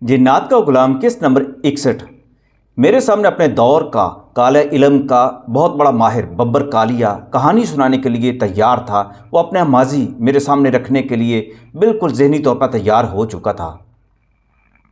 जिन्नात का गुलाम किस्त नंबर 61। मेरे सामने अपने दौर का काले इल्म का बहुत बड़ा माहिर बब्बर कालिया कहानी सुनाने के लिए तैयार था। वो अपना माजी मेरे सामने रखने के लिए बिल्कुल ज़हनी तौर पर तैयार हो चुका था।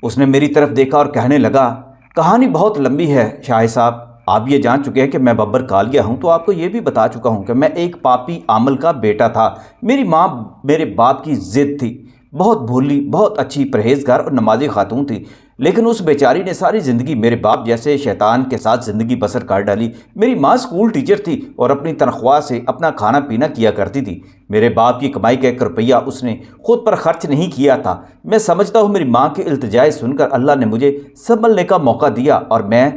उसने मेरी तरफ देखा और कहने लगा, कहानी बहुत लंबी है शाह साहब। आप ये जान चुके हैं कि मैं बब्बर कालिया हूँ, तो आपको ये भी बता चुका हूँ कि मैं एक पापी आमल का बेटा था। मेरी माँ मेरे बाप की ज़िद थी। बहुत भोली, बहुत अच्छी, परहेजगार और नमाजी खातून थी, लेकिन उस बेचारी ने सारी ज़िंदगी मेरे बाप जैसे शैतान के साथ ज़िंदगी बसर कर डाली। मेरी माँ स्कूल टीचर थी और अपनी तनख्वाह से अपना खाना पीना किया करती थी। मेरे बाप की कमाई का 1 रुपया उसने खुद पर खर्च नहीं किया था। मैं समझता हूँ मेरी माँ के इल्तिजाए सुनकर अल्लाह ने मुझे संभलने का मौका दिया और मैं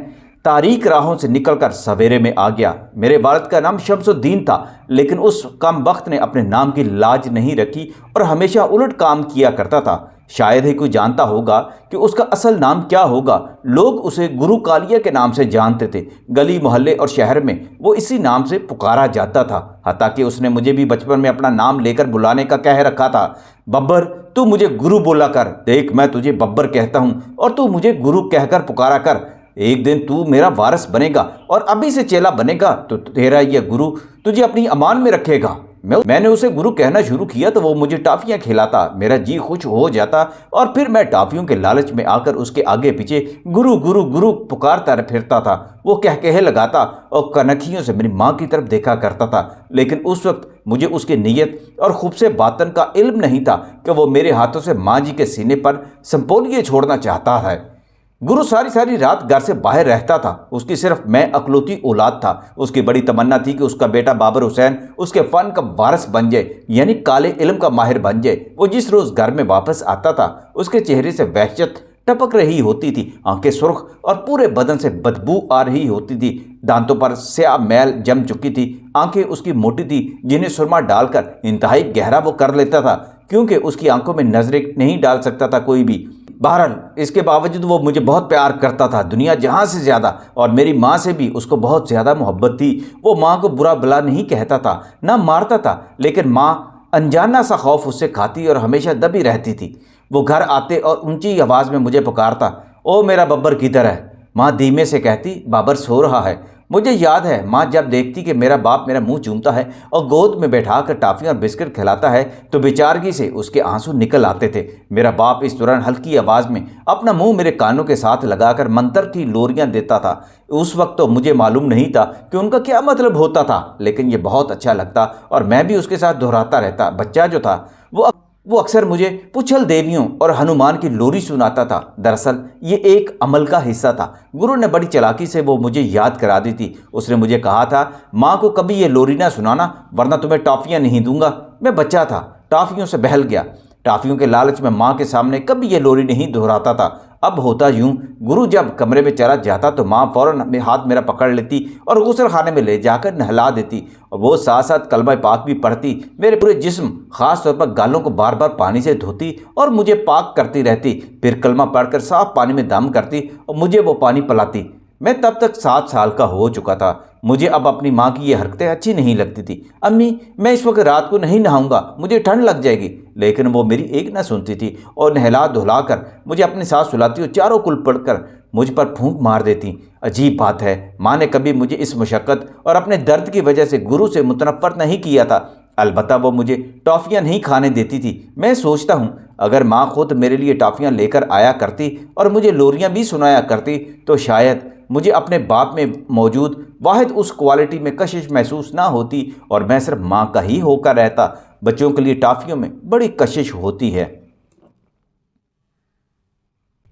तारीक राहों से निकलकर सवेरे में आ गया। मेरे वालिद का नाम शमसुद्दीन था, लेकिन उस कम वक्त ने अपने नाम की लाज नहीं रखी और हमेशा उलट काम किया करता था। शायद ही कोई जानता होगा कि उसका असल नाम क्या होगा। लोग उसे गुरु कालिया के नाम से जानते थे। गली मोहल्ले और शहर में वो इसी नाम से पुकारा जाता था। हत्ता कि उसने मुझे भी बचपन में अपना नाम लेकर बुलाने का कह रखा था। बब्बर, तू मुझे गुरु बोला कर। देख, मैं तुझे बब्बर कहता हूँ और तू मुझे गुरु कहकर पुकारा कर। एक दिन तू मेरा वारिस बनेगा और अभी से चेला बनेगा तो तेरा यह गुरु तुझे अपनी अमान में रखेगा। मैंने उसे गुरु कहना शुरू किया तो वो मुझे टाफियाँ खिलाता। मेरा जी खुश हो जाता और फिर मैं टाफियों के लालच में आकर उसके आगे पीछे गुरु गुरु गुरु पुकारता फिरता था। वो कह लगाता और कनखियों से मेरी माँ की तरफ देखा करता था, लेकिन उस वक्त मुझे उसकी नीयत और खूब से बातन का इल्म नहीं था कि वो मेरे हाथों से माँ जी के सीने पर संपोलिए छोड़ना चाहता है। गुरु सारी सारी रात घर से बाहर रहता था। उसकी सिर्फ मैं अकलौती औलाद था। उसकी बड़ी तमन्ना थी कि उसका बेटा बाबर हुसैन उसके फ़न का वारिस बन जाए, यानी काले इल्म का माहिर बन जाए। वो जिस रोज़ घर में वापस आता था, उसके चेहरे से वहशत टपक रही होती थी। आंखें सुर्ख और पूरे बदन से बदबू आ रही होती थी। दांतों पर स्याह मैल जम चुकी थी। आंखें उसकी मोटी थी, जिन्हें सुरमा डालकर इंतहाई गहरा वो कर लेता था, क्योंकि उसकी आंखों में नजरें नहीं डाल सकता था कोई भी। बहरहाल इसके बावजूद वो मुझे बहुत प्यार करता था, दुनिया जहाँ से ज़्यादा, और मेरी माँ से भी उसको बहुत ज़्यादा मोहब्बत थी। वो माँ को बुरा भला नहीं कहता था, ना मारता था, लेकिन माँ अनजाना सा खौफ उससे खाती और हमेशा दबी रहती थी। वो घर आते और ऊंची आवाज़ में मुझे पुकारता, ओ मेरा बब्बर किधर है? माँ धीमे से कहती, बाबर सो रहा है। मुझे याद है माँ जब देखती कि मेरा बाप मेरा मुंह चूमता है और गोद में बैठाकर टाफियाँ और बिस्किट खिलाता है तो बेचारगी से उसके आंसू निकल आते थे। मेरा बाप इस दौरान हल्की आवाज़ में अपना मुंह मेरे कानों के साथ लगाकर मंतर की लोरियां देता था। उस वक्त तो मुझे मालूम नहीं था कि उनका क्या मतलब होता था, लेकिन ये बहुत अच्छा लगता और मैं भी उसके साथ दोहराता रहता। बच्चा जो था वो अक्सर मुझे पुछल देवियों और हनुमान की लोरी सुनाता था। दरअसल ये एक अमल का हिस्सा था। गुरु ने बड़ी चालाकी से वो मुझे याद करा दी थी। उसने मुझे कहा था, माँ को कभी ये लोरी ना सुनाना, वरना तुम्हें टॉफ़ियाँ नहीं दूंगा। मैं बच्चा था, टॉफ़ियों से बहल गया। टॉफ़ियों के लालच में माँ के सामने कभी ये लोरी नहीं दोहराता था। अब होता यूं, गुरु जब कमरे में चला जाता तो माँ फ़ौरन हाथ मेरा पकड़ लेती और गुसल खाने में ले जाकर नहला देती, और वो साथ साथ कलमा पाक भी पढ़ती। मेरे पूरे जिस्म, ख़ास तौर पर गालों को बार बार पानी से धोती और मुझे पाक करती रहती। फिर कलमा पढ़कर साफ पानी में दम करती और मुझे वो पानी पिलाती। मैं तब तक 7 साल का हो चुका था। मुझे अब अपनी माँ की ये हरकतें अच्छी नहीं लगती थी। अम्मी, मैं इस वक्त रात को नहीं नहाऊंगा, मुझे ठंड लग जाएगी। लेकिन वो मेरी एक ना सुनती थी और नहला धुला कर मुझे अपने साथ सुलाती और चारों कुल पढ़कर मुझ पर फूंक मार देती। अजीब बात है, माँ ने कभी मुझे इस मशक्क़त और अपने दर्द की वजह से गुरु से मुतनफ़्फ़र नहीं किया था। अलबत्ता वो मुझे टॉफ़ियाँ नहीं खाने देती थी। मैं सोचता हूँ, अगर माँ खुद मेरे लिए टॉफ़ियाँ लेकर आया करती और मुझे लोरियाँ भी सुनाया करती तो शायद मुझे अपने बाप में मौजूद वाहिद उस क्वालिटी में कशिश महसूस ना होती और मैं सिर्फ माँ का ही होकर रहता। बच्चों के लिए टॉफ़ियों में बड़ी कशिश होती है।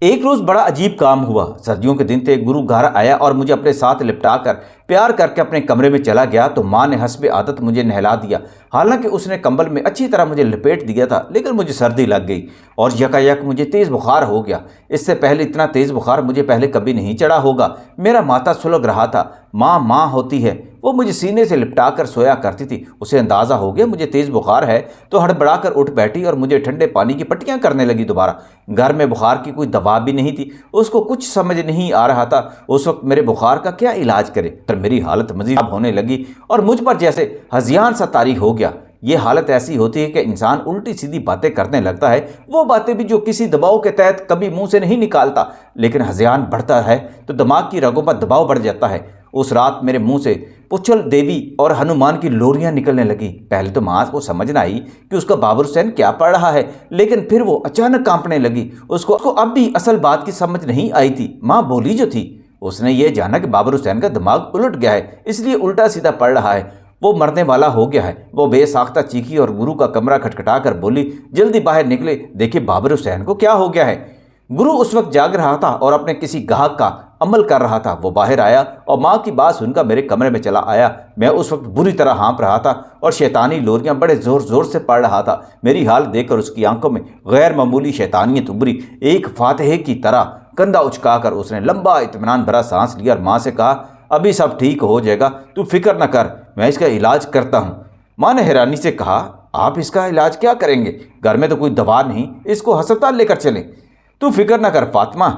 एक रोज़ बड़ा अजीब काम हुआ। सर्दियों के दिन थे। गुरु घर आया और मुझे अपने साथ लिपटाकर प्यार करके अपने कमरे में चला गया तो माँ ने हस्बे आदत मुझे नहला दिया। हालांकि उसने कंबल में अच्छी तरह मुझे लपेट दिया था, लेकिन मुझे सर्दी लग गई और यकायक मुझे तेज़ बुखार हो गया। इससे पहले इतना तेज़ बुखार मुझे पहले कभी नहीं चढ़ा होगा। मेरा माथा सुलग रहा था। माँ माँ होती है, वो मुझे सीने से लिपटा कर सोया करती थी। उसे अंदाज़ा हो गया मुझे तेज़ बुखार है तो हड़बड़ाकर उठ बैठी और मुझे ठंडे पानी की पट्टियाँ करने लगी दोबारा। घर में बुखार की कोई दवा भी नहीं थी। उसको कुछ समझ नहीं आ रहा था उस वक्त मेरे बुखार का क्या इलाज करे। पर मेरी हालत मजीद होने लगी और मुझ पर जैसे हजियान सा तारी हो गया। ये हालत ऐसी होती है कि इंसान उल्टी सीधी बातें करने लगता है, वो बातें भी जो किसी दबाव के तहत कभी मुंह से नहीं निकालता, लेकिन हज़यान बढ़ता है तो दिमाग की रगों पर दबाव बढ़ जाता है। उस रात मेरे मुंह से पुच्छल देवी और हनुमान की लोरियां निकलने लगी। पहले तो माँ को समझ ना आई कि उसका बाबर हुसैन क्या पढ़ रहा है, लेकिन फिर वो अचानक कांपने लगी। उसको अब भी असल बात की समझ नहीं आई थी। माँ बोली जो थी, उसने ये जाना कि बाबर हुसैन का दिमाग उलट गया है, इसलिए उल्टा सीधा पढ़ रहा है, वो मरने वाला हो गया है। वो बेसाख्ता चीखी और गुरु का कमरा खटखटा कर बोली, जल्दी बाहर निकले, देखिए बाबर हुसैन को क्या हो गया है। गुरु उस वक्त जाग रहा था और अपने किसी गाहक का अमल कर रहा था। वो बाहर आया और माँ की बात सुनकर मेरे कमरे में चला आया। मैं उस वक्त बुरी तरह हाँप रहा था और शैतानी लोरियां बड़े जोर जोर से पढ़ रहा था। मेरी हाल देखकर उसकी आंखों में गैर मामूली शैतानियत उभरी। एक फातिहे की तरह कंधा उचकाकर उसने लंबा इत्मीनान भरा सांस लिया और माँ से कहा, अभी सब ठीक हो जाएगा, तू फिक्र न कर, मैं इसका इलाज करता हूँ। माँ ने हैरानी से कहा, आप इसका इलाज क्या करेंगे? घर में तो कोई दवा नहीं, इसको अस्पताल लेकर चलें। तू फिक्र न कर फातिमा।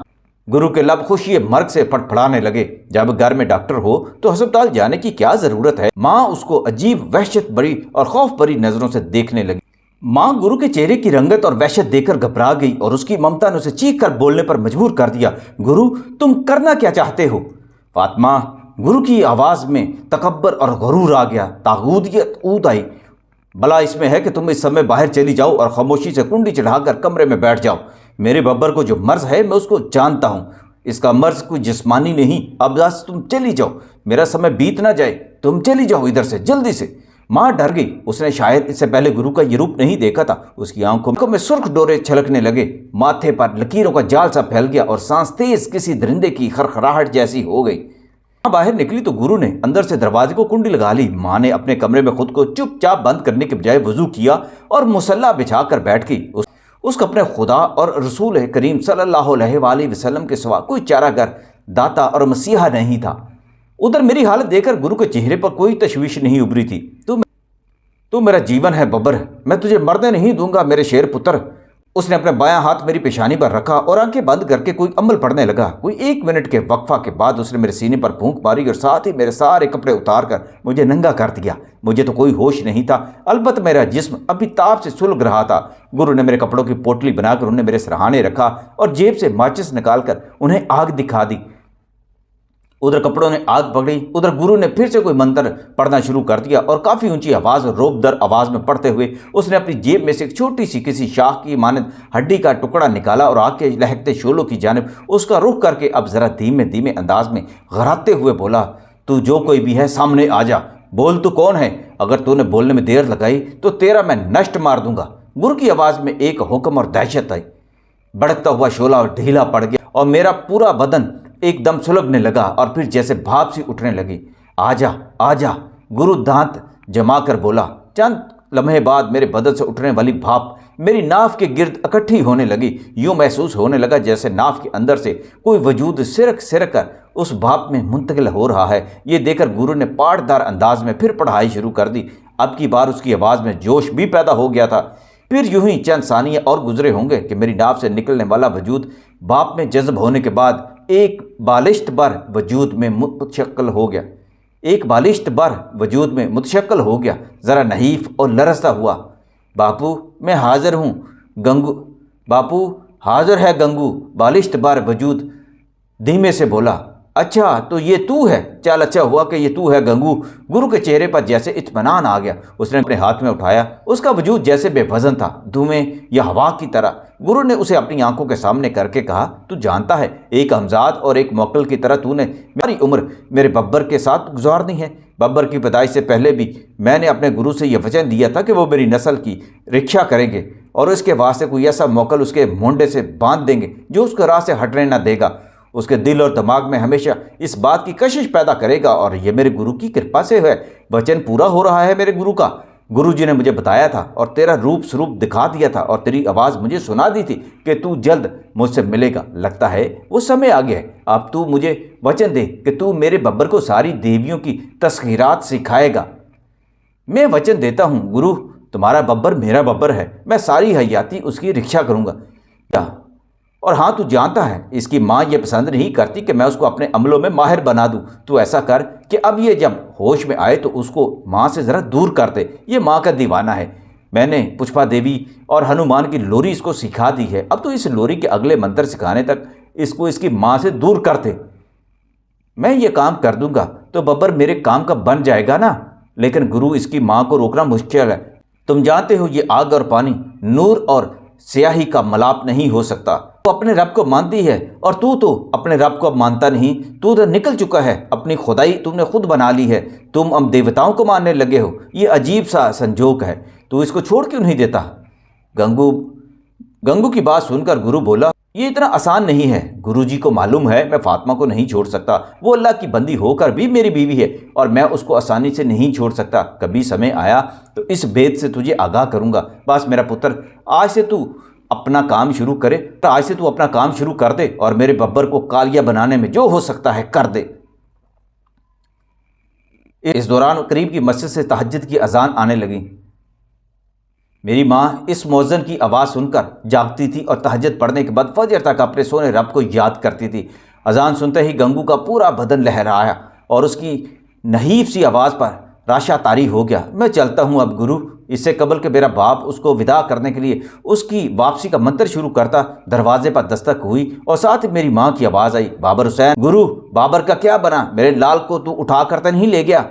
गुरु के लब खुशी मर्ग से फड़फड़ाने लगे। जब घर में डॉक्टर हो तो अस्पताल जाने की क्या जरूरत है? माँ उसको अजीब वहशत भरी और खौफ भरी नजरों से देखने लगी। माँ गुरु के चेहरे की रंगत और वहशत देखकर घबरा गई और उसकी ममता ने उसे चीख कर बोलने पर मजबूर कर दिया, गुरु तुम करना क्या चाहते हो? फातिमा, गुरु की आवाज में तकब्बर और गरूर आ गया। तागूदियत ऊद आई। भला इसमें है कि तुम इस समय बाहर चली जाओ और खामोशी से कुंडी चढ़ाकर कमरे में बैठ जाओ। मेरे बब्बर को जो मर्ज है मैं उसको जानता हूँ। इसका मर्ज कोई जिस्मानी नहीं। अब बस तुम चली जाओ, मेरा समय बीत ना जाए। तुम चली जाओ इधर से, जल्दी से। माँ डर गई। उसने शायद इससे पहले गुरु का ये रूप नहीं देखा था। उसकी आंखों में सुर्ख डोरे छलकने लगे, माथे पर लकीरों का जाल सा फैल गया और सांस तेज किसी दरिंदे की खरखराहट जैसी हो गई। माँ बाहर निकली तो गुरु ने अंदर से दरवाजे को कुंडी लगा ली। माँ ने अपने कमरे में खुद को चुपचाप बंद करने के बजाय वजू किया और मुसल्ला बिछाकर बैठ गई। उसका अपने खुदा और रसूल करीम सल्लल्लाहु अलैहि वसल्लम के सिवा कोई चारागर, दाता और मसीहा नहीं था। उधर मेरी हालत देखकर गुरु के चेहरे पर कोई तशवीश नहीं उभरी थी। तू मेरा जीवन है बब्बर, मैं तुझे मरने नहीं दूंगा मेरे शेर पुत्र। उसने अपने बायां हाथ मेरी पेशानी पर रखा और आंखें बंद करके कोई अमल पढ़ने लगा। कोई 1 मिनट के वक्फा के बाद उसने मेरे सीने पर फूंक मारी और साथ ही मेरे सारे कपड़े उतार कर मुझे नंगा कर दिया। मुझे तो कोई होश नहीं था, अलबत्त मेरा जिस्म अभी ताप से सुलग रहा था। गुरु ने मेरे कपड़ों की पोटली बनाकर उन्हें मेरे सिरहाने रखा और जेब से माचिस निकालकर उन्हें आग दिखा दी। उधर कपड़ों ने आग पकड़ी, उधर गुरु ने फिर से कोई मंत्र पढ़ना शुरू कर दिया और काफ़ी ऊंची आवाज़ और रोबदर आवाज़ में पढ़ते हुए उसने अपनी जेब में से एक छोटी सी किसी शाख की मानद हड्डी का टुकड़ा निकाला और आग के लहकते शोलों की जानिब उसका रुख करके अब ज़रा धीमे धीमे अंदाज में घराते हुए बोला, तू जो कोई भी है सामने आ जा, बोल तू कौन है? अगर तूने बोलने में देर लगाई तो तेरा मैं नष्ट मार दूंगा। गुरु की आवाज़ में एक हुक्म और दहशत आई। भड़कता हुआ शोला ढीला पड़ गया और मेरा पूरा बदन एकदम सुलगने लगा और फिर जैसे भाप सी उठने लगी। आजा आजा, गुरु दांत जमा कर बोला। चंद लम्हे बाद मेरे बदन से उठने वाली भाप मेरी नाफ के गिर्द इकट्ठी होने लगी। यूं महसूस होने लगा जैसे नाफ के अंदर से कोई वजूद सिरक सिरक कर उस भाप में मुंतकिल हो रहा है। ये देखकर गुरु ने पाटदार अंदाज में फिर पढ़ाई शुरू कर दी। अब की बार उसकी आवाज़ में जोश भी पैदा हो गया था। फिर यूं ही चंद सानिये और गुजरे होंगे कि मेरी नाफ से निकलने वाला वजूद भाप में जज्ब होने के बाद एक बालिश्त बार वजूद में मुतशक्ल हो गया। ज़रा नहीफ और लरसता हुआ। बापू मैं हाजिर हूँ गंगू। बापू हाजिर है गंगू। बालिश्त बार वजूद धीमे से बोला। अच्छा तो ये तू है, चल अच्छा हुआ कि ये तू है गंगू। गुरु के चेहरे पर जैसे इत्मीनान आ गया। उसने अपने हाथ में उठाया, उसका वजूद जैसे बेवजन था, धुएं या हवा की तरह। गुरु ने उसे अपनी आंखों के सामने करके कहा, तू जानता है एक हमजाद और एक मोक्कल की तरह तूने मेरी उम्र मेरे बब्बर के साथ गुजारनी है। बब्बर की पैदाइश से पहले भी मैंने अपने गुरु से यह वचन दिया था कि वो मेरी नस्ल की रक्षा करेंगे और उसके वास्ते कोई ऐसा मोक्कल उसके मोंडे से बांध देंगे जो उसको राह से हटने न देगा, उसके दिल और दिमाग में हमेशा इस बात की कशिश पैदा करेगा। और ये मेरे गुरु की कृपा से है, वचन पूरा हो रहा है मेरे गुरु का। गुरु जी ने मुझे बताया था और तेरा रूप स्वरूप दिखा दिया था और तेरी आवाज़ मुझे सुना दी थी कि तू जल्द मुझसे मिलेगा। लगता है वो समय आ गया है। अब तू मुझे वचन दे कि तू मेरे बब्बर को सारी देवियों की तस्खीरात सिखाएगा। मैं वचन देता हूँ गुरु, तुम्हारा बब्बर मेरा बब्बर है, मैं सारी हयाती उसकी रक्षा करूँगा। और हाँ, तू जानता है इसकी माँ ये पसंद नहीं करती कि मैं उसको अपने अमलों में माहिर बना दूँ। तू ऐसा कर कि अब ये जब होश में आए तो उसको माँ से ज़रा दूर कर दे। ये माँ का दीवाना है। मैंने पुष्पा देवी और हनुमान की लोरी इसको सिखा दी है, अब तो इस लोरी के अगले मंत्र सिखाने तक इसको इसकी माँ से दूर कर दे। मैं ये काम कर दूंगा तो बब्बर मेरे काम का बन जाएगा ना। लेकिन गुरु, इसकी माँ को रोकना मुश्किल है। तुम जानते हो ये आग और पानी, नूर और स्याही का मिलाप नहीं हो सकता। वो अपने रब को मानती है और तू तो अपने रब को अब मानता नहीं। तू तो निकल चुका है, अपनी खुदाई तुमने खुद बना ली है। तुम अब देवताओं को मानने लगे हो। ये अजीब सा संजोग है, तू इसको छोड़ क्यों नहीं देता? गंगू की बात सुनकर गुरु बोला, ये इतना आसान नहीं है। गुरुजी को मालूम है मैं फातिमा को नहीं छोड़ सकता। वो अल्लाह की बंदी होकर भी मेरी बीवी है और मैं उसको आसानी से नहीं छोड़ सकता। कभी समय आया तो इस भेद से तुझे आगाह करूंगा। बस मेरा पुत्र, आज से तू अपना काम शुरू कर दे और मेरे बब्बर को कालिया बनाने में जो हो सकता है कर दे। इस दौरान करीब की मस्जिद से तहज्जुद की अजान आने लगी। मेरी माँ इस मौज़न की आवाज़ सुनकर जागती थी और तहज्जुद पढ़ने के बाद फजर तक अपने सोने रब को याद करती थी। अजान सुनते ही गंगू का पूरा बदन लहराया और उसकी नहीफ सी आवाज़ पर राशा तारी हो गया। मैं चलता हूँ अब गुरु। इससे कबल के मेरा बाप उसको विदा करने के लिए उसकी वापसी का मंत्र शुरू करता, दरवाजे पर दस्तक हुई और साथ ही मेरी माँ की आवाज़ आई, बाबर हुसैन। गुरु, बाबर का क्या बना? मेरे लाल को तू उठा कर तो नहीं ले गया?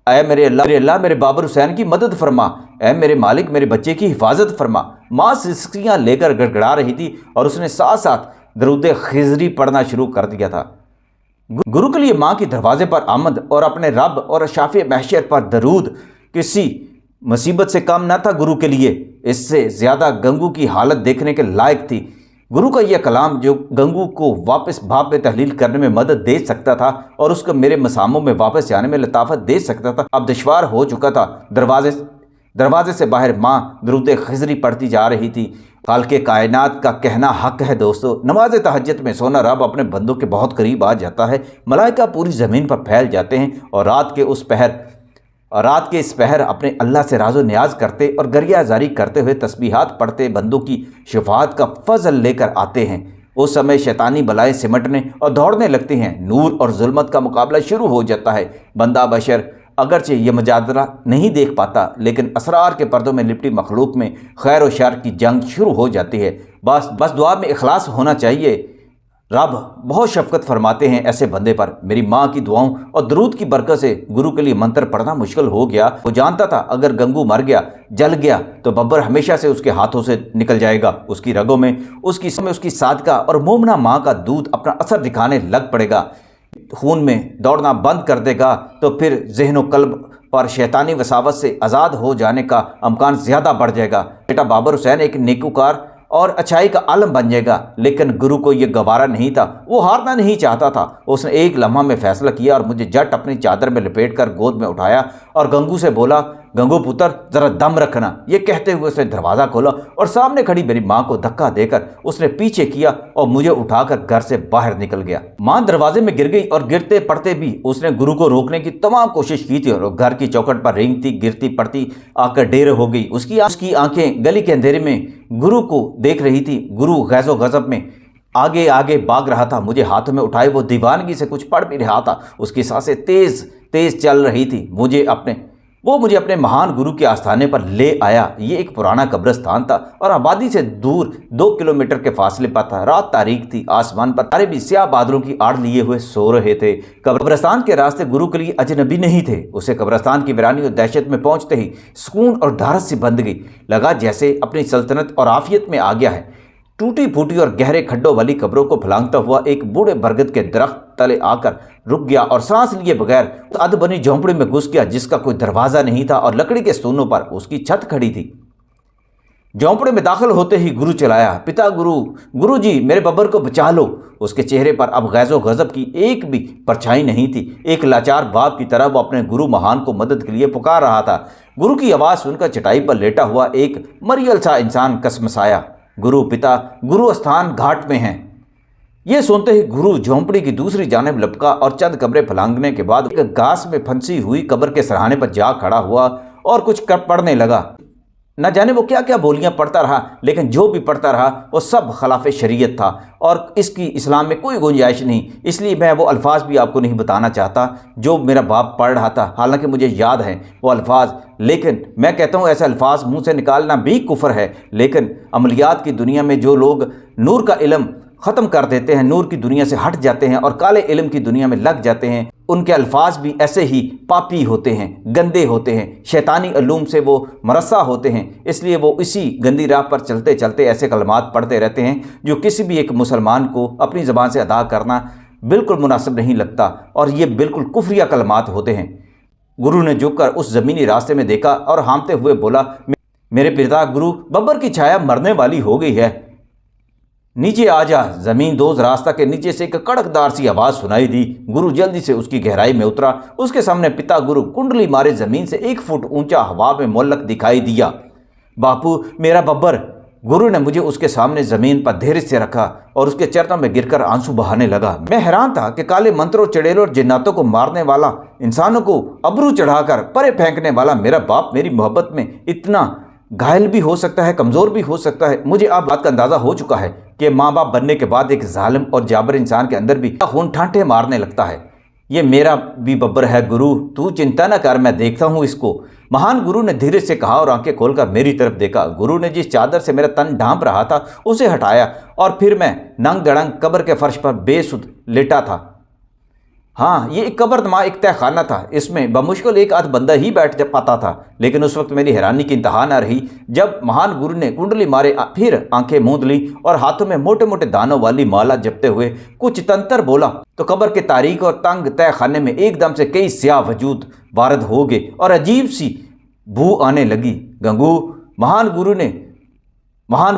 ऐ मेरे अल्लाह मेरे बाबर हुसैन की मदद फरमा। ऐ मेरे मालिक, मेरे बच्चे की हिफाजत फरमा। माँ सिसकियाँ लेकर गड़गड़ा रही थी और उसने साथ साथ दरूद खिजरी पढ़ना शुरू कर दिया था। गुरु के लिए माँ की दरवाजे पर आमद और अपने रब और शाफी महशर पर दरूद किसी मुसीबत से कम न था गुरु के लिए। इससे ज़्यादा गंगू की हालत देखने के लायक थी। गुरु का यह कलाम जो गंगू को वापस भाप में तहलील करने में मदद दे सकता था और उसको मेरे मसामों में वापस जाने में लताफत दे सकता था, अब दुश्वार हो चुका था। दरवाजे से बाहर माँ दरूद खिजरी पढ़ती जा रही थी। खालिक़े कायनात का कहना हक है दोस्तों, नमाज तहज्जुद में सोना रब अपने बंदों के बहुत करीब आ जाता है। मलाइका पूरी ज़मीन पर फैल जाते हैं और रात के इस पहर अपने अल्लाह से राज़ो न्याज करते और गरिया जारी करते हुए तस्बीहात पढ़ते बंदों की शफाअत का फजल लेकर आते हैं। उस समय शैतानी बलाएं सिमटने और दौड़ने लगती हैं। नूर और जुल्मत का मुकाबला शुरू हो जाता है। बंदा बशर अगरचे ये मुजादला नहीं देख पाता, लेकिन असरार के पर्दों में लिपटी मखलूक में खैर और शर की जंग शुरू हो जाती है। बस दुआ में इखलास होना चाहिए। रब बहुत शफकत फरमाते हैं ऐसे बंदे पर। मेरी माँ की दुआओं और दरूद की बरकत से गुरु के लिए मंत्र पढ़ना मुश्किल हो गया। वो जानता था अगर गंगू मर गया, जल गया, तो बब्बर हमेशा से उसके हाथों से निकल जाएगा। उसकी रगों में उसकी सादका और मोमना माँ का दूध अपना असर दिखाने लग पड़ेगा, खून में दौड़ना बंद कर देगा। तो फिर ज़हन व कल्ब पर शैतानी वसावत से आज़ाद हो जाने का अमकान ज़्यादा बढ़ जाएगा। बेटा बाबर हुसैन एक नेकूकार और अच्छाई का आलम बन जाएगा। लेकिन गुरु को यह गवारा नहीं था, वो हारना नहीं चाहता था। उसने एक लम्हा में फैसला किया और मुझे जट अपनी चादर में लपेटकर गोद में उठाया और गंगू से बोला, गंगू पुत्र ज़रा दम रखना। ये कहते हुए उसने दरवाज़ा खोला और सामने खड़ी मेरी माँ को धक्का देकर उसने पीछे किया और मुझे उठाकर घर से बाहर निकल गया। माँ दरवाजे में गिर गई और गिरते पड़ते भी उसने गुरु को रोकने की तमाम कोशिश की थी और घर की चौखट पर रेंगती गिरती पड़ती आकर ढेर हो गई। उसकी आंखें गली के अंधेरे में गुरु को देख रही थी। गुरु गैज़ो गज़ब में आगे आगे भाग रहा था। मुझे हाथों में उठाए वो दीवानगी से कुछ पढ़ भी रहा था। उसकी सांसें तेज तेज चल रही थी। वो मुझे अपने महान गुरु के आस्थाने पर ले आया। ये एक पुराना कब्रिस्तान था और आबादी से दूर 2 किलोमीटर के फासले पर था। रात तारीख थी, आसमान पर तारे भी स्याह बादलों की आड़ लिए हुए सो रहे थे। कब्रिस्तान के रास्ते गुरु के लिए अजनबी नहीं थे। उसे कब्रिस्तान की वीरानी और दहशत में पहुंचते ही सुकून और ढारस सी बंद गई। लगा जैसे अपनी सल्तनत और आफियत में आ गया है। टूटी फूटी और गहरे खड्डों वाली कब्रों को फलांगता हुआ एक बूढ़े बरगद के दरख्त तले आकर रुक गया और सांस लिए बगैर अध बनी झोंपड़ी में घुस गया, जिसका कोई दरवाज़ा नहीं था और लकड़ी के स्तूनों पर उसकी छत खड़ी थी। झोंपड़े में दाखिल होते ही गुरु चलाया, पिता गुरु जी मेरे बब्बर को बचा लो। उसके चेहरे पर अब गैज़ो गज़ब की एक भी परछाई नहीं थी। एक लाचार बाप की तरह वो अपने गुरु महान को मदद के लिए पुकार रहा था। गुरु की आवाज़ सुनकर चटाई पर लेटा हुआ एक मरियल सा इंसान कसमसाया। गुरु पिता गुरु स्थान घाट में हैं। यह सुनते ही गुरु झोंपड़ी की दूसरी जानिब लपका और चंद कब्रें फलांगने के बाद एक घास में फंसी हुई कब्र के सरहाने पर जा खड़ा हुआ और कुछ पढ़ने लगा। न जाने वो क्या क्या बोलियां पढ़ता रहा, लेकिन जो भी पढ़ता रहा वो सब खिलाफ शरीयत था और इसकी इस्लाम में कोई गुंजाइश नहीं। इसलिए मैं वो अल्फाज भी आपको नहीं बताना चाहता जो मेरा बाप पढ़ रहा था, हालांकि मुझे याद है वो अल्फाज, लेकिन मैं कहता हूँ ऐसे अल्फाज मुंह से निकालना भी कुफ्र है। लेकिन अमलियात की दुनिया में जो लोग नूर का इल्म ख़त्म कर देते हैं, नूर की दुनिया से हट जाते हैं और काले इल्म की दुनिया में लग जाते हैं, उनके अल्फाज भी ऐसे ही पापी होते हैं, गंदे होते हैं, शैतानी अल्लूम से वो मरसा होते हैं। इसलिए वो इसी गंदी राह पर चलते चलते ऐसे कलमात पढ़ते रहते हैं जो किसी भी एक मुसलमान को अपनी ज़बान से अदा करना बिल्कुल मुनासिब नहीं लगता और ये बिल्कुल कुफ्रिया कलमात होते हैं। गुरु ने झुककर उस ज़मीनी रास्ते में देखा और हामते हुए बोला, मेरे पिता गुरु, बब्बर की छाया मरने वाली हो गई है, नीचे आ जा। जमीन दोज रास्ता के नीचे से एक कड़कदार सी आवाज़ सुनाई दी। गुरु जल्दी से उसकी गहराई में उतरा। उसके सामने पिता गुरु कुंडली मारे जमीन से 1 फुट ऊंचा हवा में मोल्लक दिखाई दिया। बापू, मेरा बब्बर। गुरु ने मुझे उसके सामने ज़मीन पर धैर्य से रखा और उसके चरणों में गिरकर आंसू बहाने लगा। मैं हैरान था कि काले मंत्रों, चड़ेलों और जिन्नातों को मारने वाला, इंसानों को अबरू चढ़ाकर परे फेंकने वाला मेरा बाप मेरी मोहब्बत में इतना घायल भी हो सकता है, कमज़ोर भी हो सकता है। मुझे अब बात का अंदाज़ा हो चुका है कि माँ बाप बनने के बाद एक जालिम और जाबर इंसान के अंदर भी खून ठांठे मारने लगता है। ये मेरा भी बब्बर है गुरु, तू चिंता न कर, मैं देखता हूँ इसको। महान गुरु ने धीरे से कहा और आंखें खोलकर मेरी तरफ देखा। गुरु ने जिस चादर से मेरा तन ढांप रहा था उसे हटाया और फिर मैं नंग दड़ंग कब्र के फर्श पर बेसुध लेटा था। हाँ, ये एक कब्रनुमा एक तहखाना था। इसमें बमुश्किल एक आध बंदा ही बैठ पाता था, लेकिन उस वक्त मेरी हैरानी की इंतहा न रही जब महान गुरु ने कुंडली मारे फिर आंखें मूंद ली और हाथों में मोटे मोटे दानों वाली माला जपते हुए कुछ तंत्र बोला तो कब्र के तारीक और तंग तहखाने में एकदम से कई स्याह वजूद वारद हो गए और अजीब सी बू आने लगी। गंगू, महान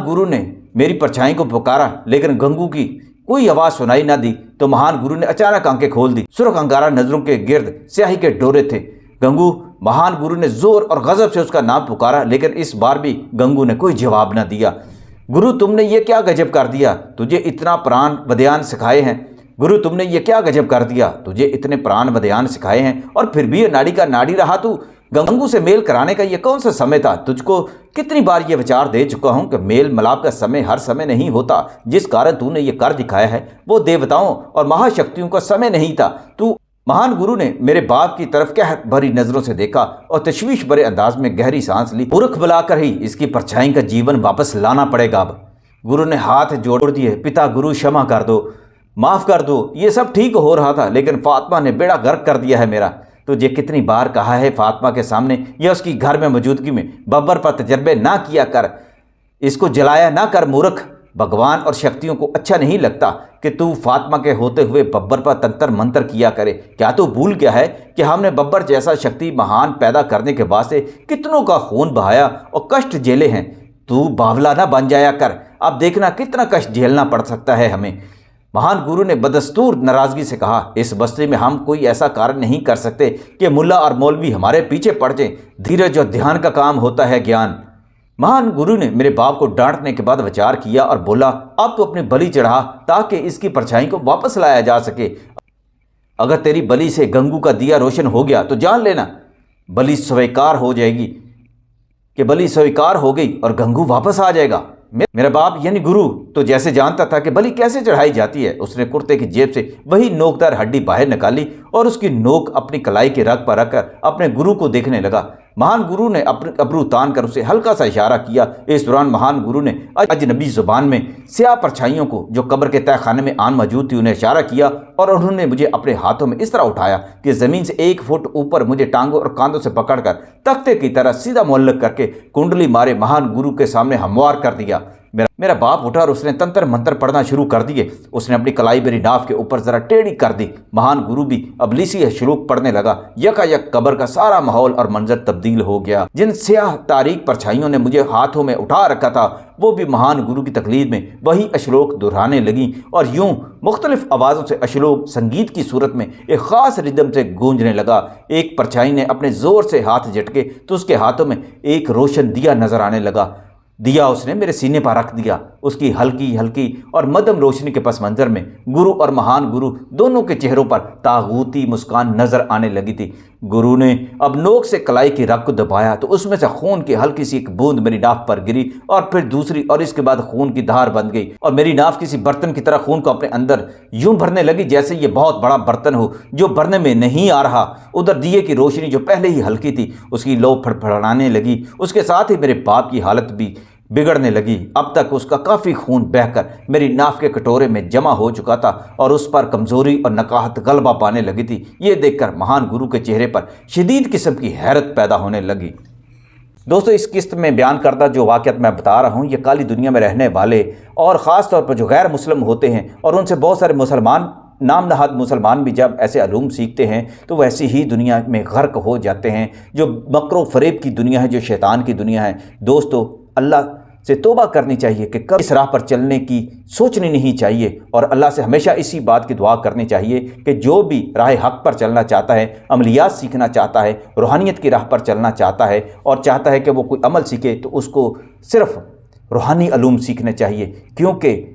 गुरु ने मेरी परछाई को पुकारा, लेकिन गंगू की कोई आवाज़ सुनाई ना दी। तो महान गुरु ने अचानक आंखें खोल दी। सुर्ख अंगारा नजरों के गिर्द स्याही के डोरे थे। गंगू, महान गुरु ने जोर और गजब से उसका नाम पुकारा, लेकिन इस बार भी गंगू ने कोई जवाब ना दिया। गुरु, तुमने ये क्या गजब कर दिया, तुझे इतना प्राण बदयान सिखाए हैं। गुरु, तुमने ये क्या गजब कर दिया, तुझे इतने प्राण बदयान सिखाए हैं और फिर भी ये नाड़ी का नाड़ी रहा तू। गंगू से मेल कराने का ये कौन सा समय था? तुझको कितनी बार ये विचार दे चुका हूँ कि मेल मिलाप का समय हर समय नहीं होता। जिस कारण तूने ये कर दिखाया है वो देवताओं और महाशक्तियों का समय नहीं था। तू महान गुरु ने मेरे बाप की तरफ कहत भरी नजरों से देखा और तशवीश भरे अंदाज में गहरी सांस ली। पुरख बुलाकर ही इसकी परछाई का जीवन वापस लाना पड़ेगा अब। गुरु ने हाथ जोड़ दिए। पिता गुरु, क्षमा कर दो, माफ़ कर दो। ये सब ठीक हो रहा था, लेकिन फातिमा ने बेड़ा गर्क कर दिया है मेरा। तुझे कितनी बार कहा है फातिमा के सामने या उसकी घर में मौजूदगी में बब्बर पर तजर्बे ना किया कर, इसको जलाया ना कर मूर्ख। भगवान और शक्तियों को अच्छा नहीं लगता कि तू फातिमा के होते हुए बब्बर पर तंत्र मंत्र किया करे। क्या तू भूल गया है कि हमने बब्बर जैसा शक्ति महान पैदा करने के वास्ते कितनों का खून बहाया और कष्ट झेले हैं। तू बावला ना बन जाया कर, अब देखना कितना कष्ट झेलना पड़ सकता है हमें। महान गुरु ने बदस्तूर नाराजगी से कहा, इस बस्ती में हम कोई ऐसा कार्य नहीं कर सकते कि मुल्ला और मौलवी हमारे पीछे पड़ जाएं। धीरज और ध्यान का काम होता है ज्ञान। महान गुरु ने मेरे बाप को डांटने के बाद विचार किया और बोला, अब तो अपनी बलि चढ़ा ताकि इसकी परछाई को वापस लाया जा सके। अगर तेरी बलि से गंगू का दिया रोशन हो गया तो जान लेना बलि स्वीकार हो जाएगी, कि बलि स्वीकार हो गई और गंगू वापस आ जाएगा। मेरा बाप यानी गुरु तो जैसे जानता था कि बलि कैसे चढ़ाई जाती है। उसने कुर्ते की जेब से वही नोकदार हड्डी बाहर निकाली और उसकी नोक अपनी कलाई के रग पर रखकर अपने गुरु को देखने लगा। महान गुरु ने अपने अबरू तान कर उसे हल्का सा इशारा किया। इस दौरान महान गुरु ने अजनबी जुबान में स्याह परछाइयों को जो कब्र के तहखाने में आन मौजूद थी उन्हें इशारा किया और उन्होंने मुझे अपने हाथों में इस तरह उठाया कि ज़मीन से 1 फुट ऊपर मुझे टांगों और कांधों से पकड़कर तख्ते की तरह सीधा मुअल्लक करके कुंडली मारे महान गुरु के सामने हमवार कर दिया। मेरा बाप उठा और उसने तंत्र मंत्र पढ़ना शुरू कर दिए। उसने अपनी कलाई मेरी नाफ के ऊपर जरा टेढ़ी कर दी। महान गुरु भी अबलीसी श्लोक पढ़ने लगा। यकायक कब्र का सारा माहौल और मंजर तब्दील हो गया। जिन स्याह तारीक परछाइयों ने मुझे हाथों में उठा रखा था वो भी महान गुरु की तकलीद में वही अश्लोक दोहराने लगी और यूं मुख्तलिफ आवाज़ों से अश्लोक संगीत की सूरत में एक ख़ास रिदम से गूंजने लगा। एक परछाई ने अपने ज़ोर से हाथ झटके तो उसके हाथों में एक रोशन दिया नजर आने लगा। दिया उसने मेरे सीने पर रख दिया। उसकी हल्की हल्की और मध्यम रोशनी के पस मंजर में गुरु और महान गुरु दोनों के चेहरों पर तागूती मुस्कान नजर आने लगी थी। गुरु ने अब नोक से कलाई की रग को दबाया तो उसमें से खून की हल्की सी एक बूंद मेरी नाफ पर गिरी और फिर दूसरी, और इसके बाद खून की धार बन गई और मेरी नाफ किसी बर्तन की तरह खून को अपने अंदर यूं भरने लगी जैसे ये बहुत बड़ा बर्तन हो जो भरने में नहीं आ रहा। उधर दिए की रोशनी जो पहले ही हल्की थी उसकी लौ फड़फड़ाने लगी। उसके साथ ही मेरे बाप की हालत भी बिगड़ने लगी। अब तक उसका काफ़ी खून बहकर मेरी नाफ के कटोरे में जमा हो चुका था और उस पर कमज़ोरी और नकाहत गलबा पाने लगी थी। ये देखकर महान गुरु के चेहरे पर शदीद किस्म की हैरत पैदा होने लगी। दोस्तों, इस किस्त में बयान करता जो वाक़यात मैं बता रहा हूँ, ये काली दुनिया में रहने वाले और ख़ास तौर पर जो गैर मुस्लिम होते हैं और उनसे बहुत सारे मुसलमान, नाम नहाद मुसलमान भी जब ऐसे अलूम सीखते हैं तो वैसी ही दुनिया में गर्क हो जाते हैं जो मकरो फरेब की दुनिया है, जो शैतान की दुनिया है। दोस्तों, अल्लाह से तौबा करनी चाहिए कि कब इस राह पर चलने की सोचनी नहीं चाहिए और अल्लाह से हमेशा इसी बात की दुआ करनी चाहिए कि जो भी राह हक़ पर चलना चाहता है, अमलियात सीखना चाहता है, रूहानियत की राह पर चलना चाहता है और चाहता है कि वो कोई अमल सीखे तो उसको सिर्फ़ रूहानी अलूम सीखने चाहिए, क्योंकि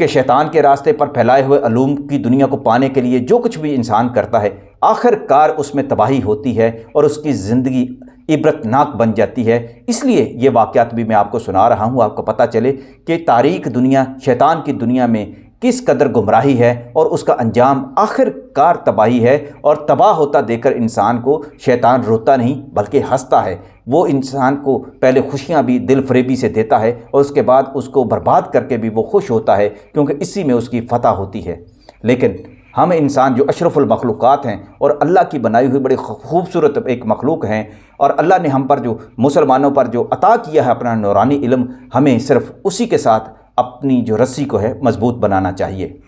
शैतान के रास्ते पर फैलाए हुए अलूम की दुनिया को पाने के लिए जो कुछ भी इंसान करता है आखिरकार उसमें तबाही होती है और उसकी ज़िंदगी इबरतनाक बन जाती है। इसलिए ये वाक़यात भी मैं आपको सुना रहा हूँ, आपको पता चले कि तारीक दुनिया, शैतान की दुनिया में किस कदर गुमराही है और उसका अंजाम आखिरकार तबाही है। और तबाह होता देखकर इंसान को शैतान रोता नहीं बल्कि हंसता है। वो इंसान को पहले खुशियाँ भी दिल फरेबी से देता है और उसके बाद उसको बर्बाद करके भी वो खुश होता है, क्योंकि इसी में उसकी फतह होती है। लेकिन हम इंसान जो अशरफुल मखलूक़ात हैं और अल्लाह की बनाई हुई बड़ी खूबसूरत एक मखलूक हैं और अल्लाह ने हम पर जो मुसलमानों पर जो अता किया है अपना नूरानी इल्म, हमें सिर्फ़ उसी के साथ अपनी जो रस्सी को है मजबूत बनाना चाहिए।